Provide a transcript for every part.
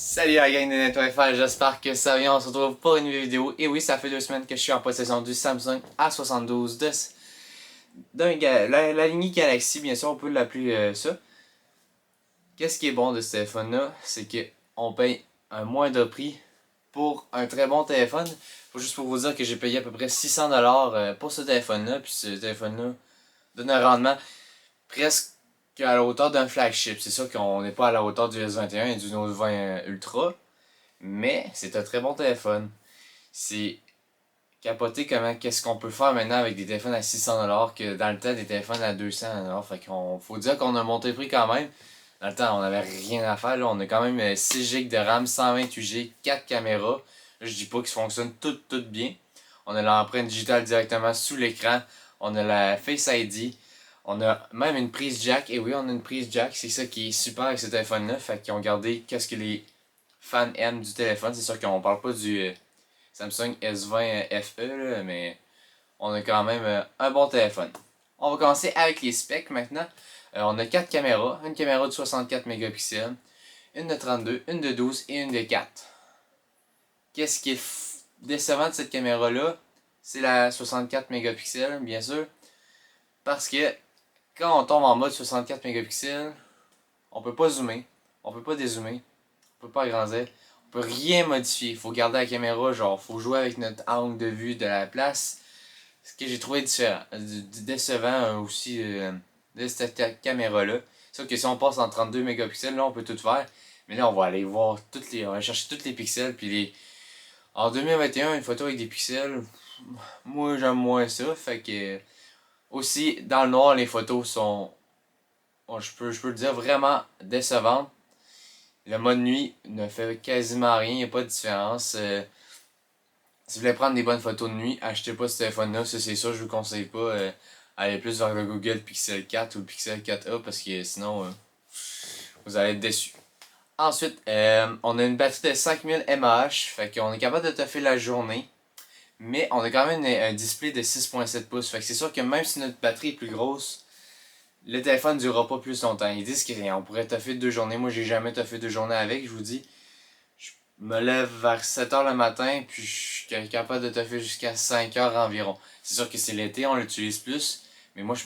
Salut la gang de Net.fr, j'espère que ça va. On se retrouve pour une nouvelle vidéo. Et oui, ça fait 2 semaines que je suis en possession du Samsung A72 la lignée Galaxy, bien sûr, on peut l'appeler ça. Qu'est-ce qui est bon de ce téléphone-là? C'est qu'on paye un moindre prix pour un très bon téléphone. Faut juste pour vous dire que j'ai payé à peu près 600$ pour ce téléphone-là. Puis ce téléphone-là donne un rendement presque à la hauteur d'un flagship. C'est sûr qu'on n'est pas à la hauteur du S21 et du Note 20 Ultra. Mais c'est un très bon téléphone. C'est capoté comment qu'est-ce qu'on peut faire maintenant avec des téléphones à 600$ que dans le temps des téléphones à 200$. Fait qu'on faut dire qu'on a monté le prix quand même. Dans le temps, on n'avait rien à faire. Là. On a quand même 6 GB de RAM, 128 Go, 4 caméras. Là, je dis pas qu'ils fonctionnent toutes bien. On a l'empreinte digitale directement sous l'écran. On a la Face ID. On a même une prise jack. Et oui, on a une prise jack. C'est ça qui est super avec ce téléphone-là. Fait qu'ils ont gardé qu'est-ce que les fan M du téléphone. C'est sûr qu'on parle pas du Samsung S20 FE, là, mais on a quand même un bon téléphone. On va commencer avec les specs maintenant. On a 4 caméras. Une caméra de 64 mégapixels, une de 32, une de 12 et une de 4. Qu'est-ce qui est décevant de cette caméra-là? C'est la 64 mégapixels, bien sûr. Parce que quand on tombe en mode 64 mégapixels, on peut pas zoomer, on peut pas dézoomer, on peut pas agrandir, on peut rien modifier. Il faut garder la caméra, genre, faut jouer avec notre angle de vue de la place. Ce que j'ai trouvé décevant aussi de cette caméra-là. C'est sûr que si on passe en 32 mégapixels, là, on peut tout faire. Mais là, on va aller voir on va chercher tous les pixels. Puis en 2021, une photo avec des pixels, moi, j'aime moins ça. Fait que, aussi, dans le noir, les photos sont, bon, je peux le dire, vraiment décevantes. Le mode nuit ne fait quasiment rien, il n'y a pas de différence. Si vous voulez prendre des bonnes photos de nuit, achetez pas ce téléphone-là, ça c'est sûr, je vous conseille pas. Aller plus vers le Google Pixel 4 ou le Pixel 4a parce que sinon vous allez être déçus. Ensuite, on a une batterie de 5000 mAh, fait qu'on est capable de toffer la journée, mais on a quand même un display de 6.7 pouces, fait que c'est sûr que même si notre batterie est plus grosse, le téléphone ne durera pas plus longtemps. Ils disent qu'on pourrait toffer 2 journées, moi j'ai jamais toffé 2 journées avec, je vous dis. Je me lève vers 7h le matin, puis je suis capable de toffer jusqu'à 5h environ. C'est sûr que c'est l'été, on l'utilise plus, mais moi je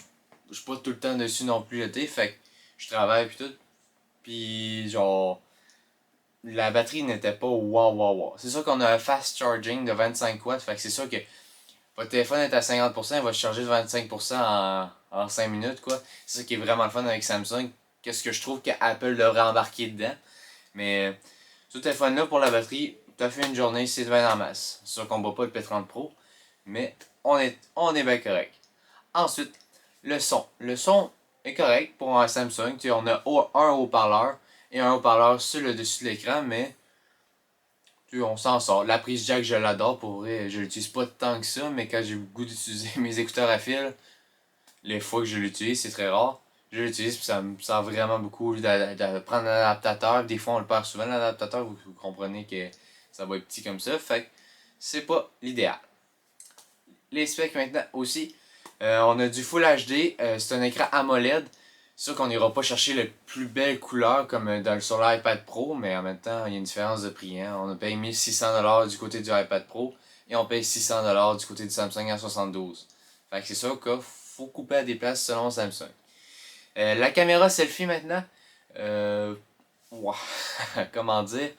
suis pas tout le temps dessus non plus l'été, fait que je travaille puis tout. Puis genre, la batterie n'était pas wow. C'est sûr qu'on a un fast charging de 25 watts, fait que c'est sûr que votre téléphone est à 50%, il va se charger de 25% en 5 minutes, quoi. C'est ça qui est vraiment le fun avec Samsung. Qu'est-ce que je trouve qu'Apple devrait embarquer dedans. Mais ce téléphone-là, pour la batterie, t'as fait une journée, c'est bien en masse. C'est sûr qu'on ne bat pas le P30 Pro, mais on est bien correct. Ensuite, le son. Le son est correct pour un Samsung. Tu sais, on a un haut-parleur et un haut-parleur sur le dessus de l'écran, mais on s'en sort. La prise jack, je l'adore pour vrai. Je l'utilise pas tant que ça, mais quand j'ai le goût d'utiliser mes écouteurs à fil, les fois que je l'utilise, c'est très rare. Je l'utilise puis ça me sert vraiment beaucoup au lieu de prendre un adaptateur. Des fois, on le perd souvent l'adaptateur. Vous comprenez que ça va être petit comme ça. Fait que c'est pas l'idéal. Les specs maintenant aussi. On a du Full HD. C'est un écran AMOLED. C'est sûr qu'on n'ira pas chercher le plus belle couleur comme sur l'iPad Pro, mais en même temps, il y a une différence de prix. Hein. On a payé 1600$ du côté du iPad Pro et on paye 600$ du côté du Samsung A72. Fait que c'est sûr qu'il faut couper à des places selon Samsung. La caméra selfie maintenant, ouah, comment dire,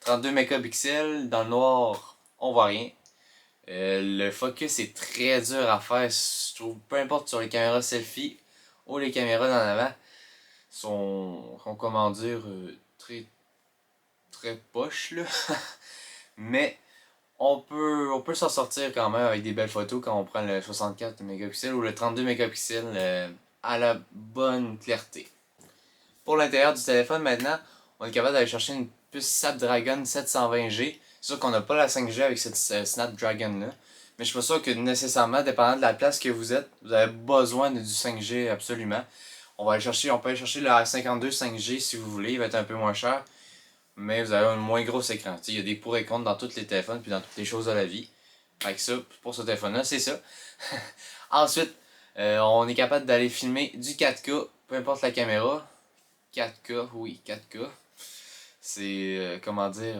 32 mégapixels, dans le noir, on voit rien. Le focus est très dur à faire, je trouve, peu importe sur les caméras selfie ou les caméras d'en avant, sont comment dire, très poches là. Mais on peut s'en sortir quand même avec des belles photos quand on prend le 64 mégapixels ou le 32 mégapixels à la bonne clarté. Pour l'intérieur du téléphone maintenant, on est capable d'aller chercher une puce Snapdragon 720G. C'est sûr qu'on n'a pas la 5G avec cette Snapdragon là. Mais je suis pas sûr que nécessairement, dépendant de la place que vous êtes, vous avez besoin de du 5G absolument. On peut aller chercher le 52 5G si vous voulez, il va être un peu moins cher. Mais vous avez un moins gros écran. Il y a des pour et contre dans tous les téléphones puis dans toutes les choses de la vie. Fait que ça, pour ce téléphone-là, c'est ça. Ensuite, on est capable d'aller filmer du 4K, peu importe la caméra. 4K, oui, 4K. c'est, comment dire,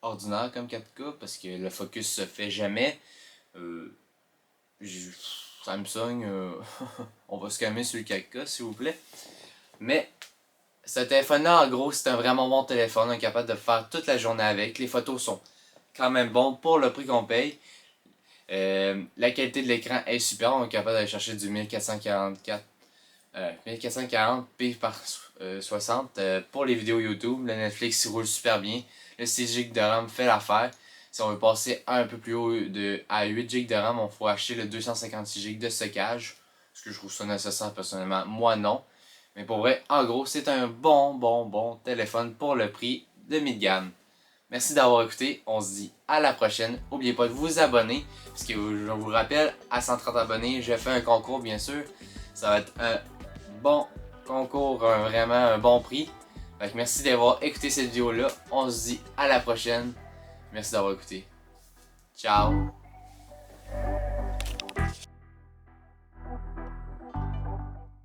ordinaire comme 4K parce que le focus se fait jamais. Euh, j- Samsung, on va se calmer sur le 4K s'il vous plaît. Mais ce téléphone-là, en gros, c'est un vraiment bon téléphone. On est capable de faire toute la journée avec. Les photos sont quand même bonnes pour le prix qu'on paye. La qualité de l'écran est super. On est capable d'aller chercher du 1440p par 60 pour les vidéos YouTube. Le Netflix roule super bien. Le 6 GB de RAM fait l'affaire. Si on veut passer un peu plus haut à 8 GB de RAM, on faut acheter le 256 GB de stockage. Parce que je trouve ça nécessaire personnellement. Moi non. Mais pour vrai, en gros, c'est un bon téléphone pour le prix de mid-gamme. Merci d'avoir écouté. On se dit à la prochaine. N'oubliez pas de vous abonner. Parce que je vous rappelle, à 130 abonnés, je fais un concours bien sûr. Ça va être un bon concours, vraiment un bon prix. Donc merci d'avoir écouté cette vidéo là. On se dit à la prochaine. Merci d'avoir écouté. Ciao.